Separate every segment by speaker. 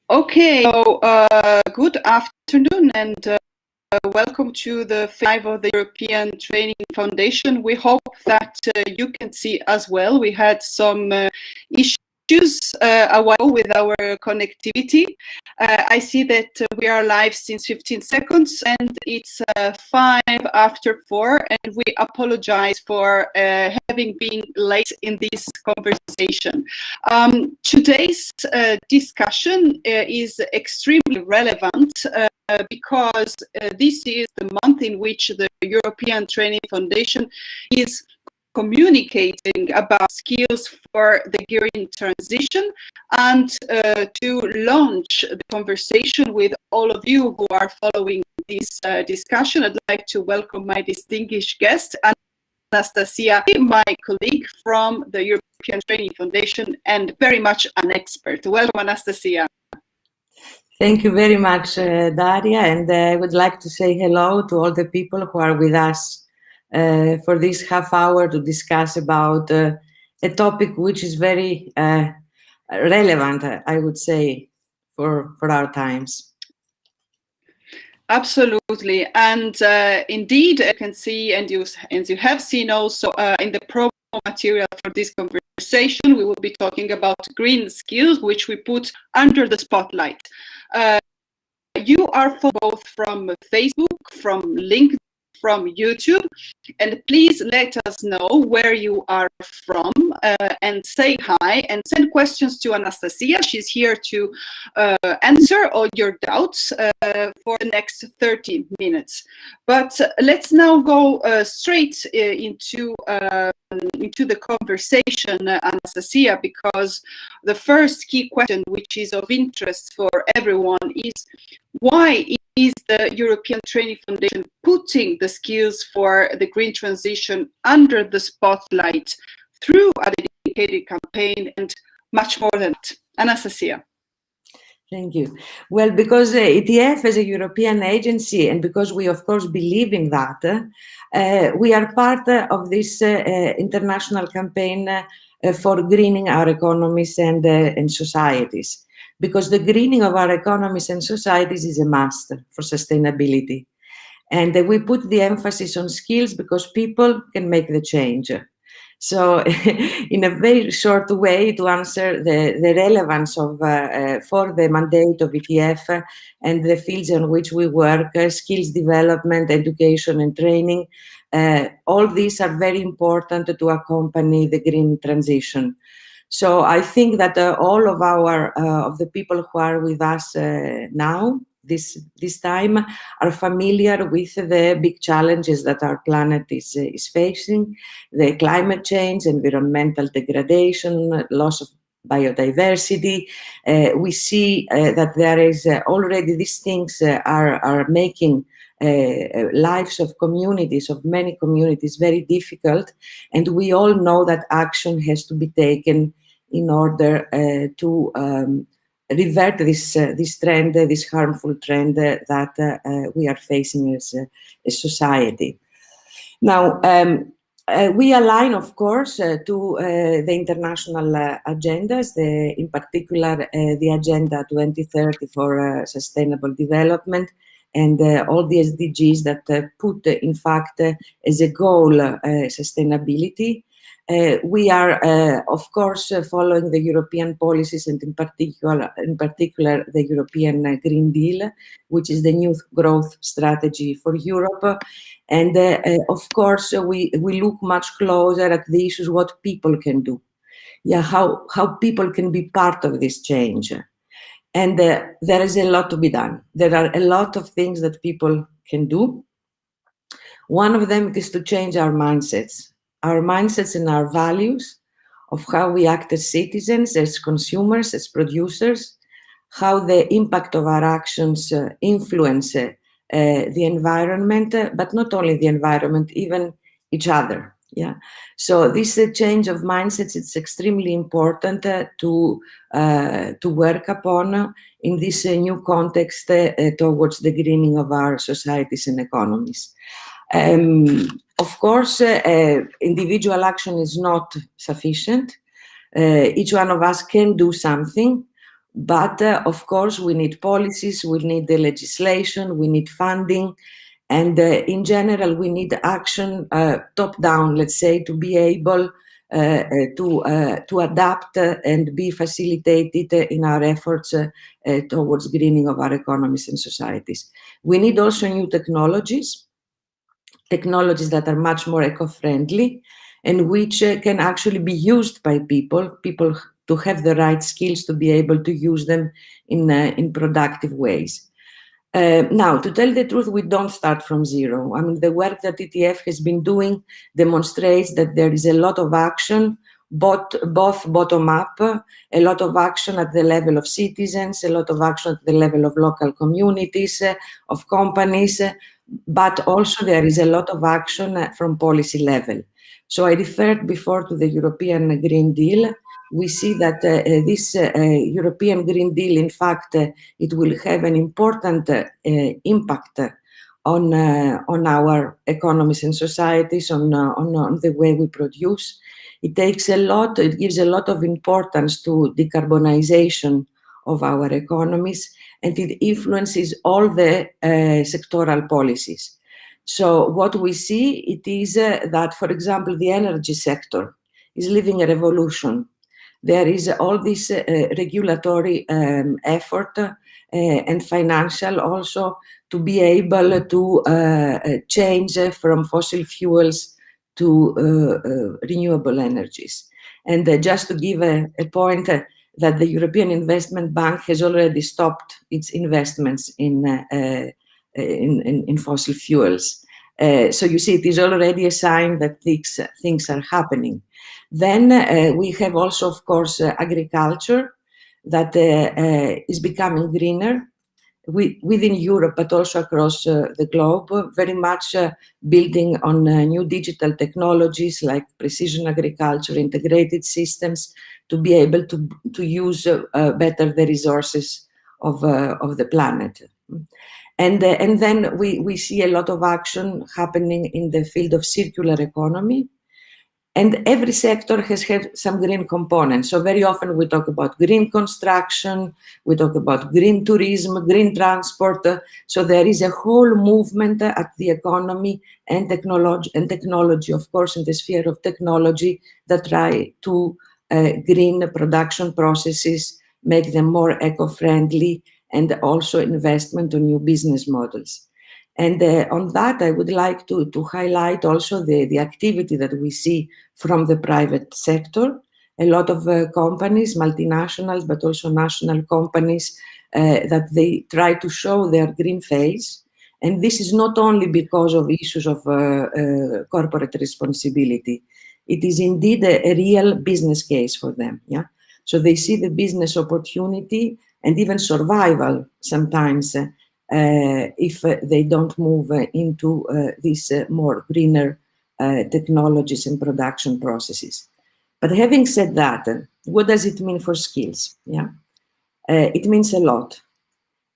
Speaker 1: Okay, so good afternoon and welcome to the live of the European Training Foundation. We hope that you can see as well. We had some issues a while with our connectivity. I see that we are live since 15 seconds and it's 5 after 4, and we apologize for having been late in this conversation. Today's discussion is extremely relevant because this is the month in which the European Training Foundation is communicating about skills for the green transition and to launch the conversation with all of you who are following this discussion. I'd like to welcome my distinguished guest, Anastasia, my colleague from the European Training Foundation and very much an expert. Welcome, Anastasia.
Speaker 2: Thank you very much, Daria, and I would like to say hello to all the people who are with us for this half hour to discuss about a topic which is very relevant, I would say, for our times.
Speaker 1: Absolutely, and indeed, I can see, and you have seen also in the promo material for this conversation, we will be talking about green skills, which we put under the spotlight. You are both from Facebook, from LinkedIn, from YouTube, and please let us know where you are from and say hi and send questions to Anastasia. She's here to answer all your doubts for the next 30 minutes. But let's now go straight into the conversation, Anastasia, because the first key question, which is of interest for everyone, is why is the European Training Foundation putting the skills for the green transition under the spotlight through a dedicated campaign and much more than that? Anastasia.
Speaker 2: Thank you. Well, because ETF is a European agency, and because we, of course, believe in that, we are part of this international campaign for greening our economies and societies. Because the greening of our economies and societies is a must for sustainability. And we put the emphasis on skills because people can make the change. So in a very short way, to answer the relevance of for the mandate of ETF and the fields in which we work, skills development, education and training, all these are very important to accompany the green transition. So I think that all of our of the people who are with us now, this time, are familiar with the big challenges that our planet is facing: the climate change, environmental degradation, loss of biodiversity. We see that there is already these things are making lives of communities, of many communities, very difficult, and we all know that action has to be taken in order to revert this trend, this harmful trend that we are facing as a society. Now, we align, of course, to the international agendas, in particular the Agenda 2030 for Sustainable Development, and all the SDGs that put, in fact, as a goal, sustainability. We are, of course, following the European policies, and in particular, the European Green Deal, which is the new growth strategy for Europe. And of course, we look much closer at the issues what people can do. Yeah, how people can be part of this change. And there is a lot to be done. There are a lot of things that people can do. One of them is to change our mindsets and our values of how we act as citizens, as consumers, as producers, how the impact of our actions influence the environment, but not only the environment, even each other. Yeah. So this change of mindsets, it's extremely important to work upon in this new context towards the greening of our societies and economies. Of course, individual action is not sufficient. Each one of us can do something. But of course, we need policies, we need the legislation, we need funding, and in general, we need action top-down, let's say, to be able to adapt and be facilitated in our efforts towards greening of our economies and societies. We need also new technologies that are much more eco-friendly and which can actually be used by people to have the right skills to be able to use them in productive ways. Now, to tell the truth, we don't start from zero. I mean, the work that ETF has been doing demonstrates that there is a lot of action, both bottom up, a lot of action at the level of citizens, a lot of action at the level of local communities, of companies, but also there is a lot of action from policy level. So I referred before to the European Green Deal. We see that this European Green Deal, in fact, it will have an important impact on our economies and societies, on the way we produce. It gives a lot of importance to decarbonization of our economies, and it influences all the sectoral policies. So what we see, it is that, for example, the energy sector is living a revolution. There is all this regulatory effort and financial also to be able to change from fossil fuels to renewable energies. And just to give a point, that the European Investment Bank has already stopped its investments in fossil fuels. So you see, it is already a sign that things are happening. Then we have also, of course, agriculture that is becoming greener within Europe, but also across the globe, very much building on new digital technologies like precision agriculture, integrated systems, to be able to use better the resources of the planet. And then we see a lot of action happening in the field of circular economy. And every sector has had some green components. So very often we talk about green construction, we talk about green tourism, green transport. So there is a whole movement at the economy and technology, of course, in the sphere of technology, that try to green production processes, make them more eco-friendly, and also investment on new business models. And on that, I would like to highlight also the activity that we see from the private sector. A lot of companies, multinationals, but also national companies, that they try to show their green face. And this is not only because of issues of corporate responsibility. It is indeed a real business case for them. Yeah. So they see the business opportunity and even survival sometimes if they don't move into these more greener technologies and production processes. But having said that, what does it mean for skills? Yeah, it means a lot,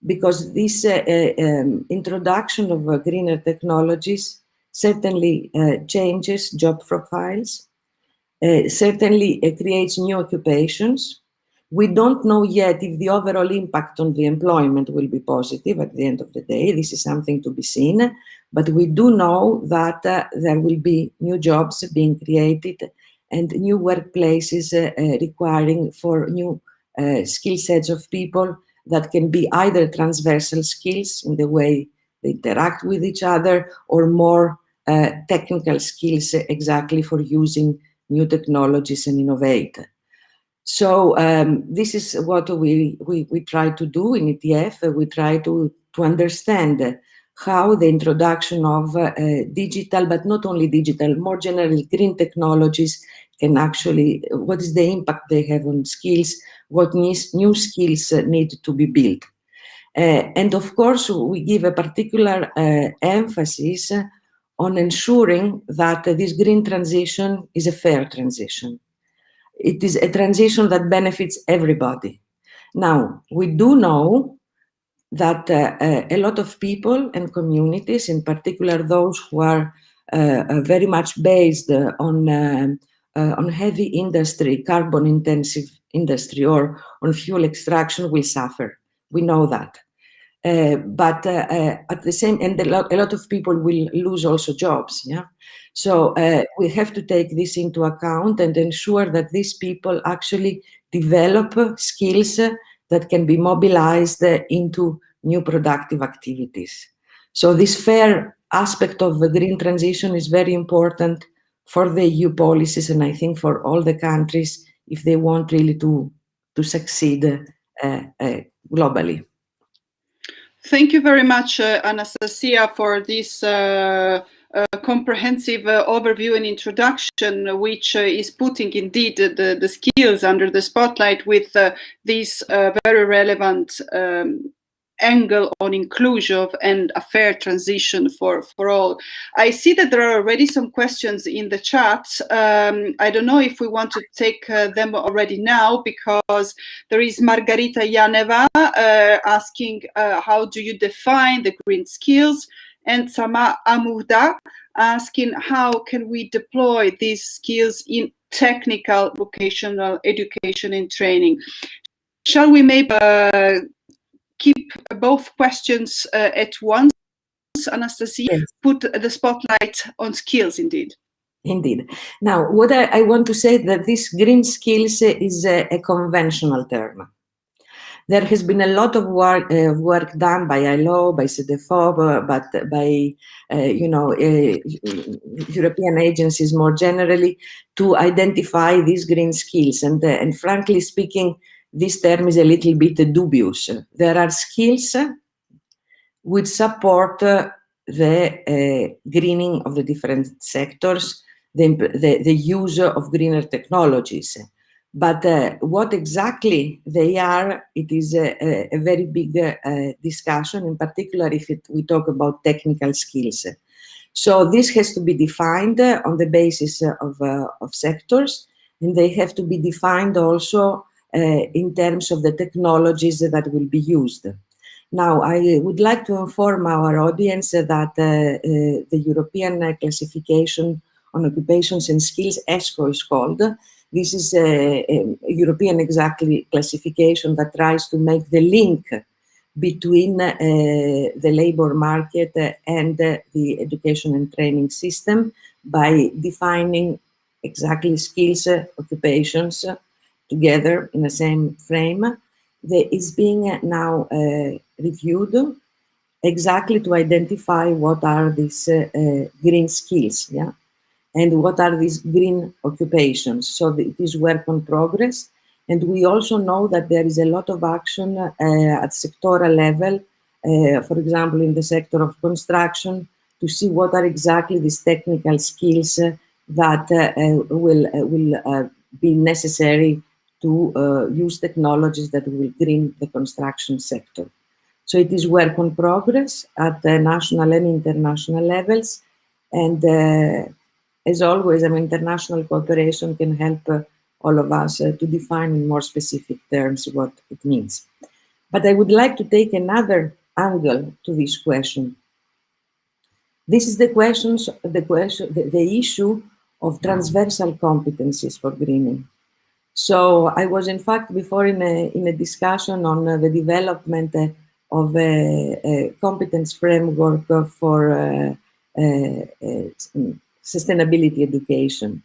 Speaker 2: because this introduction of greener technologies certainly changes job profiles, certainly creates new occupations. We don't know yet if the overall impact on the employment will be positive at the end of the day. This is something to be seen. But we do know that there will be new jobs being created and new workplaces requiring for new skill sets of people that can be either transversal skills in the way they interact with each other, or more technical skills exactly for using new technologies and innovate. So this is what we try to do in ETF. We try to understand how the introduction of digital, but not only digital, more generally green technologies can actually, what is the impact they have on skills, what new skills need to be built. And of course, we give a particular emphasis on ensuring that this green transition is a fair transition. It is a transition that benefits everybody. Now, we do know that a lot of people and communities, in particular those who are very much based on heavy industry, carbon-intensive industry or on fuel extraction will suffer. We know that. But at the same, and a lot of people will lose also jobs. Yeah. So we have to take this into account and ensure that these people actually develop skills that can be mobilized into new productive activities. So this fair aspect of the green transition is very important for the EU policies, and I think for all the countries if they want really to succeed globally.
Speaker 1: Thank you very much, Anastasia, for this comprehensive overview and introduction, which is putting indeed the skills under the spotlight with this very relevant angle on inclusion and a fair transition for all. I see that there are already some questions in the chat. I don't know if we want to take them already now, because there is Margarita Yaneva asking how do you define the green skills, and Sama Amuda asking how can we deploy these skills in technical vocational education and training. Shall we maybe keep both questions at once, Anastasia?
Speaker 2: Yes.
Speaker 1: Put the spotlight on skills, indeed.
Speaker 2: Indeed. Now, what I want to say that this green skills is a conventional term. There has been a lot of work done by ILO, by CDFOP, but by European agencies more generally to identify these green skills. And frankly speaking, this term is a little bit dubious. There are skills which support the greening of the different sectors, the use of greener technologies. But what exactly they are, it is a very big discussion, in particular if we talk about technical skills. So this has to be defined on the basis of sectors, and they have to be defined also in terms of the technologies that will be used. Now, I would like to inform our audience that the European Classification on Occupations and Skills, ESCO is called. This is a European classification that tries to make the link between the labor market and the education and training system by defining exactly skills, occupations together in the same frame. That is being now reviewed exactly to identify what are these green skills, yeah, and what are these green occupations. So it is work in progress, and we also know that there is a lot of action at sectoral level, for example, in the sector of construction, to see what are exactly these technical skills that will be necessary to use technologies that will green the construction sector. So it is work in progress at national and international levels, and as always, international cooperation can help all of us to define in more specific terms what it means. But I would like to take another angle to this question. This is the issue of transversal competencies for greening. So I was, in fact, before in a discussion on the development of a competence framework for sustainability education.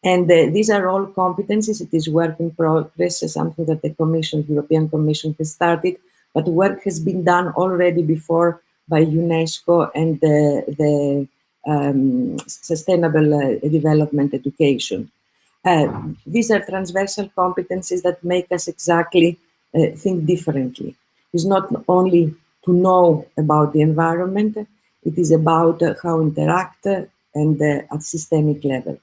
Speaker 2: And these are all competencies. It is work in progress, something that the European Commission has started, but work has been done already before by UNESCO and the Sustainable Development Education. These are transversal competencies that make us exactly think differently. It's not only to know about the environment, it is about how interact and at systemic level.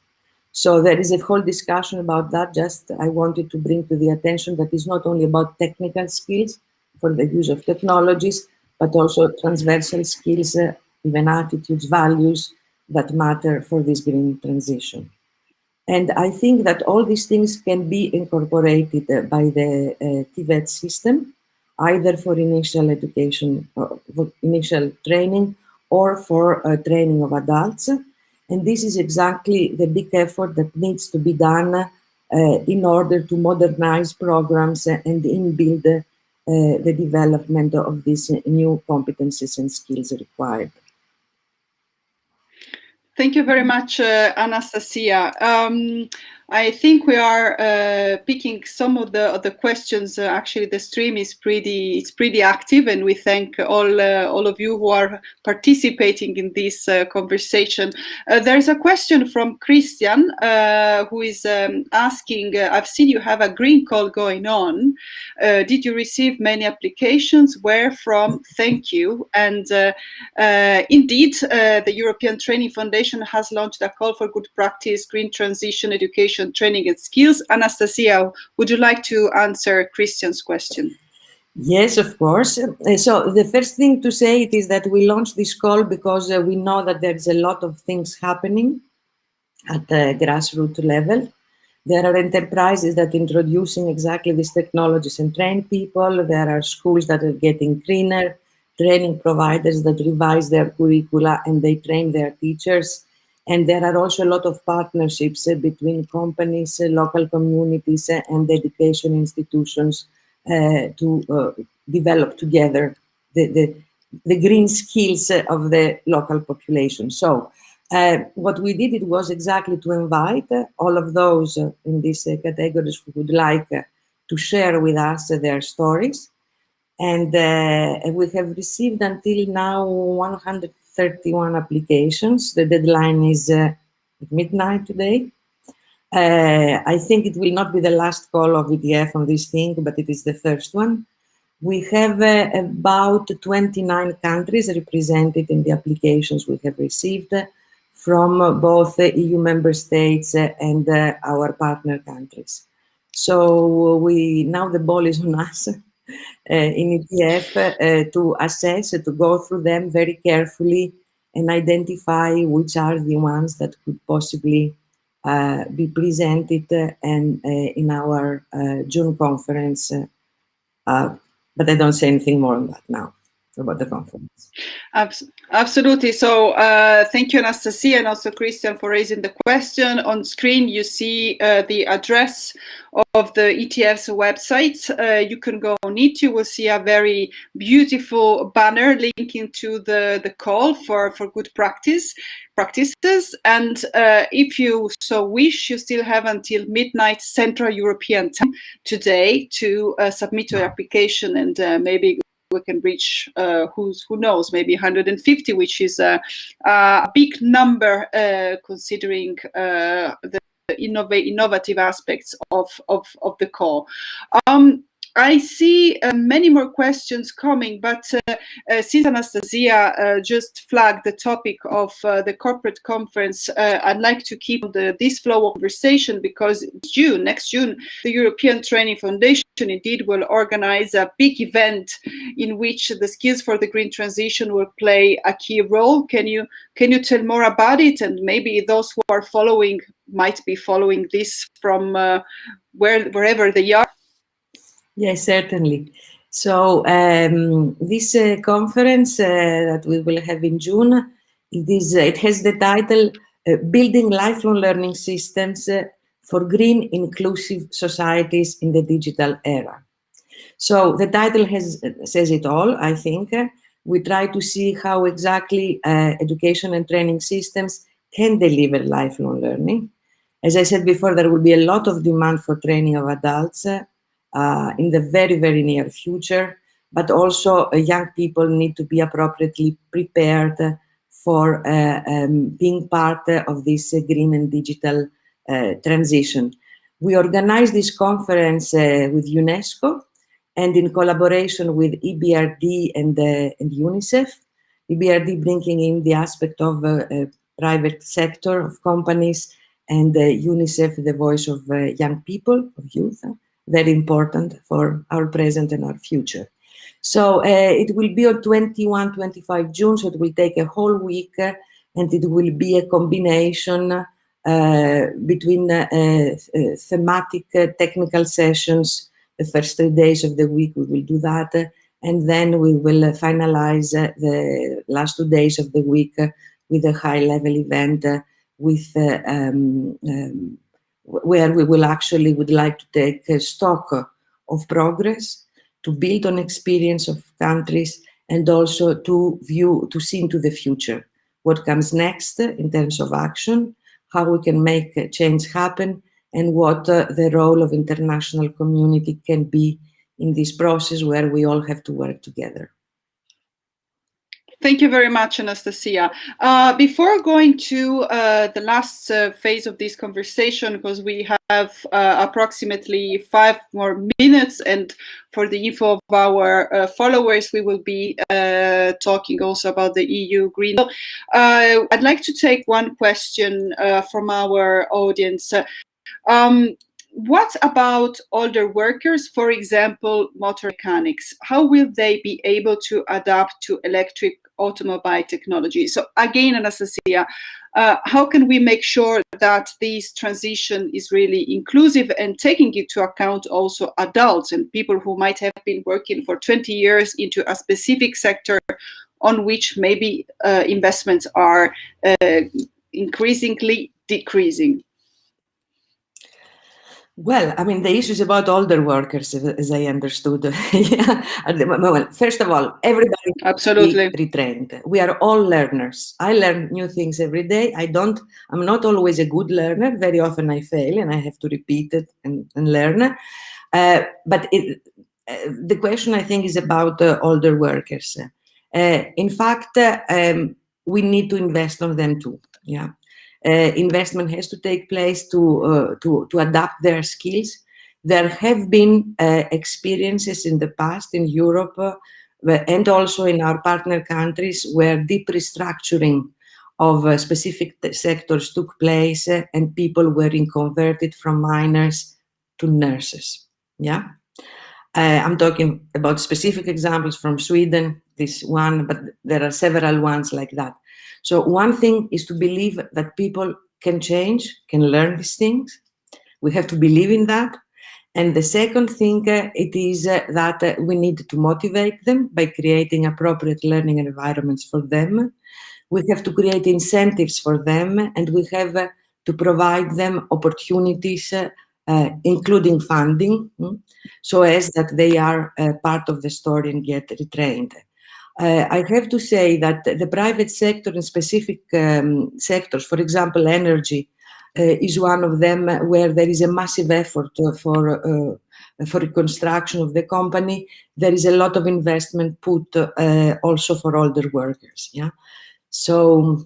Speaker 2: So there is a whole discussion about that. Just I wanted to bring to the attention that it's not only about technical skills for the use of technologies, but also transversal skills, even attitudes, values that matter for this green transition. And I think that all these things can be incorporated by the TVET system, either for initial education, for initial training, or for training of adults. And this is exactly the big effort that needs to be done in order to modernize programs and inbuild the development of these new competencies and skills required.
Speaker 1: Thank you very much, Anastasia. I think we are picking some of the questions. Actually, the stream is pretty active, and we thank all of you who are participating in this conversation. There is a question from Christian who is asking, I've seen you have a green call going on. Did you receive many applications? Where from? Thank you. And indeed, the European Training Foundation has launched a call for good practice, green transition, education, training and skills. Anastasia, would you like to answer Christian's question?
Speaker 2: Yes, of course. So the first thing to say is that we launched this call because we know that there's a lot of things happening at the grassroots level. There are enterprises that are introducing exactly these technologies and train people. There are schools that are getting greener, training providers that revise their curricula and they train their teachers. And there are also a lot of partnerships between companies, local communities, and education institutions to develop together the green skills of the local population. So what we did, it was exactly to invite all of those in these categories who would like to share with us their stories. And we have received until now 131 applications. The deadline is at midnight today. I think it will not be the last call of ETF on this thing, but it is the first one. We have about 29 countries represented in the applications we have received from both EU member states and our partner countries. So now the ball is on us in ETF to assess, to go through them very carefully and identify which are the ones that could possibly be presented and in our June conference. But I don't say anything more on that now about the conference.
Speaker 1: Absolutely. So thank you, Anastasia, and also Christian for raising the question. On screen, you see the address of the ETF's website. You can go on it. You will see a very beautiful banner linking to the call for good practices. And if you so wish, you still have until midnight Central European time today to submit your application, and maybe we can reach who knows, maybe 150, which is a big number considering the innovative aspects of the call. I see many more questions coming, but since Anastasia just flagged the topic of the corporate conference, I'd like to keep this flow of conversation, because next June, the European Training Foundation indeed will organize a big event in which the skills for the green transition will play a key role. Can you tell more about it? And maybe those who are following might be following this from wherever they are.
Speaker 2: Yes, certainly. So this conference that we will have in June, it has the title Building Lifelong Learning Systems for Green Inclusive Societies in the Digital Era. So the title says it all, I think. We try to see how exactly education and training systems can deliver lifelong learning. As I said before, there will be a lot of demand for training of adults in the very, very near future, but also young people need to be appropriately prepared for being part of this green and digital transition. We organized this conference with UNESCO and in collaboration with EBRD and UNICEF. EBRD bringing in the aspect of private sector of companies, and UNICEF the voice of young people, of youth. Very important for our present and our future. So it will be on 21, 25 June, so it will take a whole week, and it will be a combination between thematic technical sessions. The first 3 days of the week we will do that, and then we will finalize the last 2 days of the week with a high-level event with where we would like to take stock of progress, to build on experience of countries, and also to see into the future, what comes next in terms of action, how we can make change happen, and what the role of international community can be in this process where we all have to work together.
Speaker 1: Thank you very much, Anastasia. Before going to the last phase of this conversation, because we have approximately 5 more minutes, and for the info of our followers, we will be talking also about the EU Green Deal. I'd like to take one question from our audience. What about older workers, for example, motor mechanics? How will they be able to adapt to electric automobile technology? So again, Anastasia, how can we make sure that this transition is really inclusive and taking into account also adults and people who might have been working for 20 years into a specific sector on which maybe investments are increasingly decreasing?
Speaker 2: Well, I mean, the issue is about older workers, as I understood. Yeah. Well, first of all, everybody
Speaker 1: absolutely
Speaker 2: retrained. We are all learners. I learn new things every day. I'm not always a good learner. Very often I fail and I have to repeat it and learn. But the question, I think, is about older workers. In fact, we need to invest on them too. Yeah. Investment has to take place to adapt their skills. There have been experiences in the past in Europe and also in our partner countries where deep restructuring of specific sectors took place and people were converted from miners to nurses. Yeah. I'm talking about specific examples from Sweden, this one, but there are several ones like that. So one thing is to believe that people can change, can learn these things. We have to believe in that. And the second thing, it is that we need to motivate them by creating appropriate learning environments for them. We have to create incentives for them, and we have to provide them opportunities, including funding, so as that they are part of the story and get retrained. I have to say that the private sector in specific sectors, for example, energy, is one of them where there is a massive effort for reconstruction of the company. There is a lot of investment put also for older workers. Yeah, so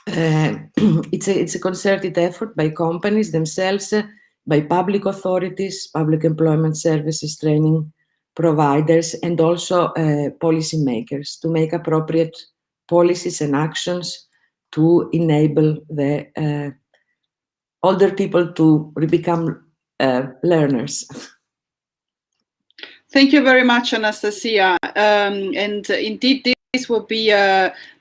Speaker 2: it's a concerted effort by companies themselves, by public authorities, public employment services, training providers, and also policymakers to make appropriate policies and actions to enable the older people to become learners.
Speaker 1: Thank you very much, Anastasia. And indeed, this will be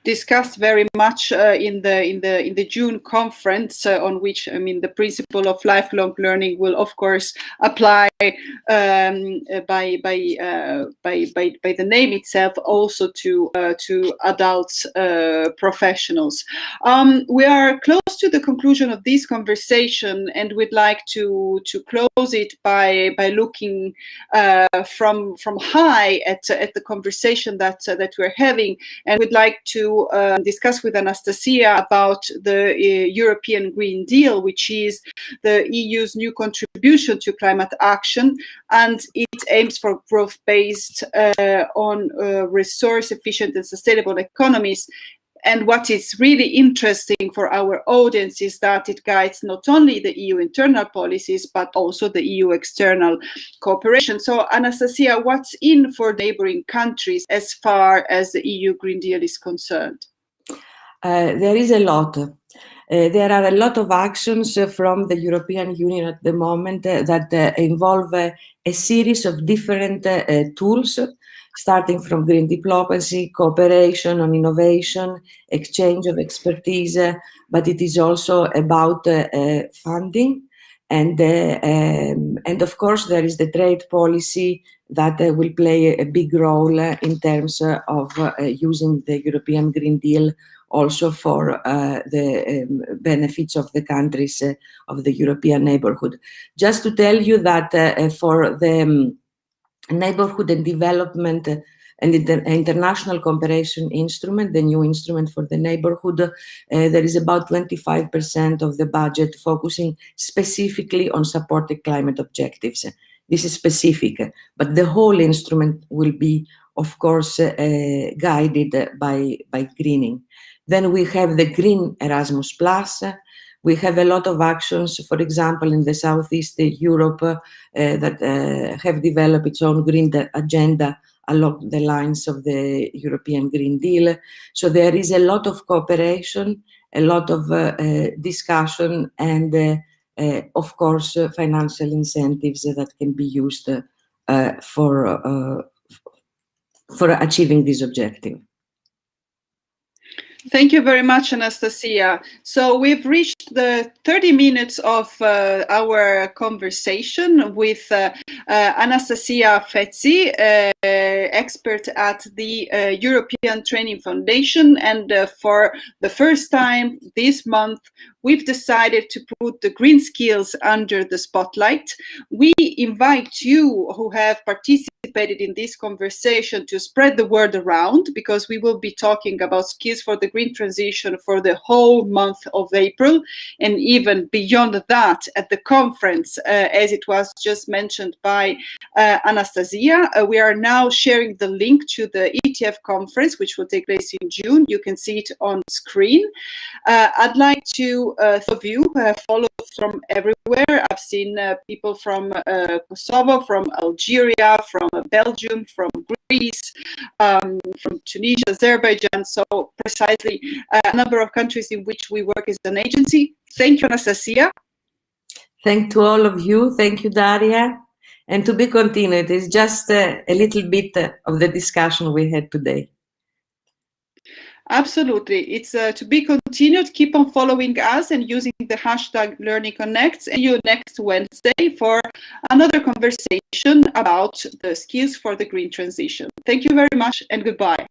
Speaker 1: discussed very much in the June conference, on which, I mean, the principle of lifelong learning will, of course, apply by the name itself also to adult professionals. We are close to the conclusion of this conversation, and we'd like to close it by looking from high at the conversation that we're having, and we'd like to discuss with Anastasia about the European Green Deal, which is the EU's new contribution to climate action, and it aims for growth based on resource-efficient and sustainable economies. And what is really interesting for our audience is that it guides not only the EU internal policies, but also the EU external cooperation. So, Anastasia, what's in for neighboring countries as far as the EU Green Deal is concerned?
Speaker 2: There is a lot. There are a lot of actions from the European Union at the moment that involve a series of different tools, starting from green diplomacy, cooperation on innovation, exchange of expertise, but it is also about funding. And of course, there is the trade policy that will play a big role in terms of using the European Green Deal also for the benefits of the countries of the European neighborhood. Just to tell you that for the neighborhood and development and international cooperation instrument, the new instrument for the neighborhood, there is about 25% of the budget focusing specifically on supporting climate objectives. This is specific, but the whole instrument will be, of course, guided by greening. Then we have the Green Erasmus Plus. We have a lot of actions, for example, in the Southeast Europe that have developed its own green agenda along the lines of the European Green Deal. So there is a lot of cooperation, a lot of discussion, and of course, financial incentives that can be used for achieving this objective.
Speaker 1: Thank you very much, Anastasia. So we've reached the 30 minutes of our conversation with Anastasia Fetsi, expert at the European Training Foundation. And for the first time this month, we've decided to put the green skills under the spotlight. We invite you who have participated in this conversation to spread the word around, because we will be talking about skills for the green transition for the whole month of April, and even beyond that at the conference, as it was just mentioned by Anastasia. We are now sharing the link to the ETF conference, which will take place in June. You can see it on screen. I'd like to some of you who have followed from everywhere. I've seen people from Kosovo, from Algeria, from Belgium, from Greece, from Tunisia, Azerbaijan, so precisely a number of countries in which we work as an agency. Thank you, Anastasia.
Speaker 2: Thank to all of you. Thank you, Daria. And to be continued, it's just a little bit of the discussion we had today.
Speaker 1: Absolutely. It's to be continued. Keep on following us and using the hashtag LearningConnects. See you next Wednesday for another conversation about the skills for the green transition. Thank you very much and goodbye.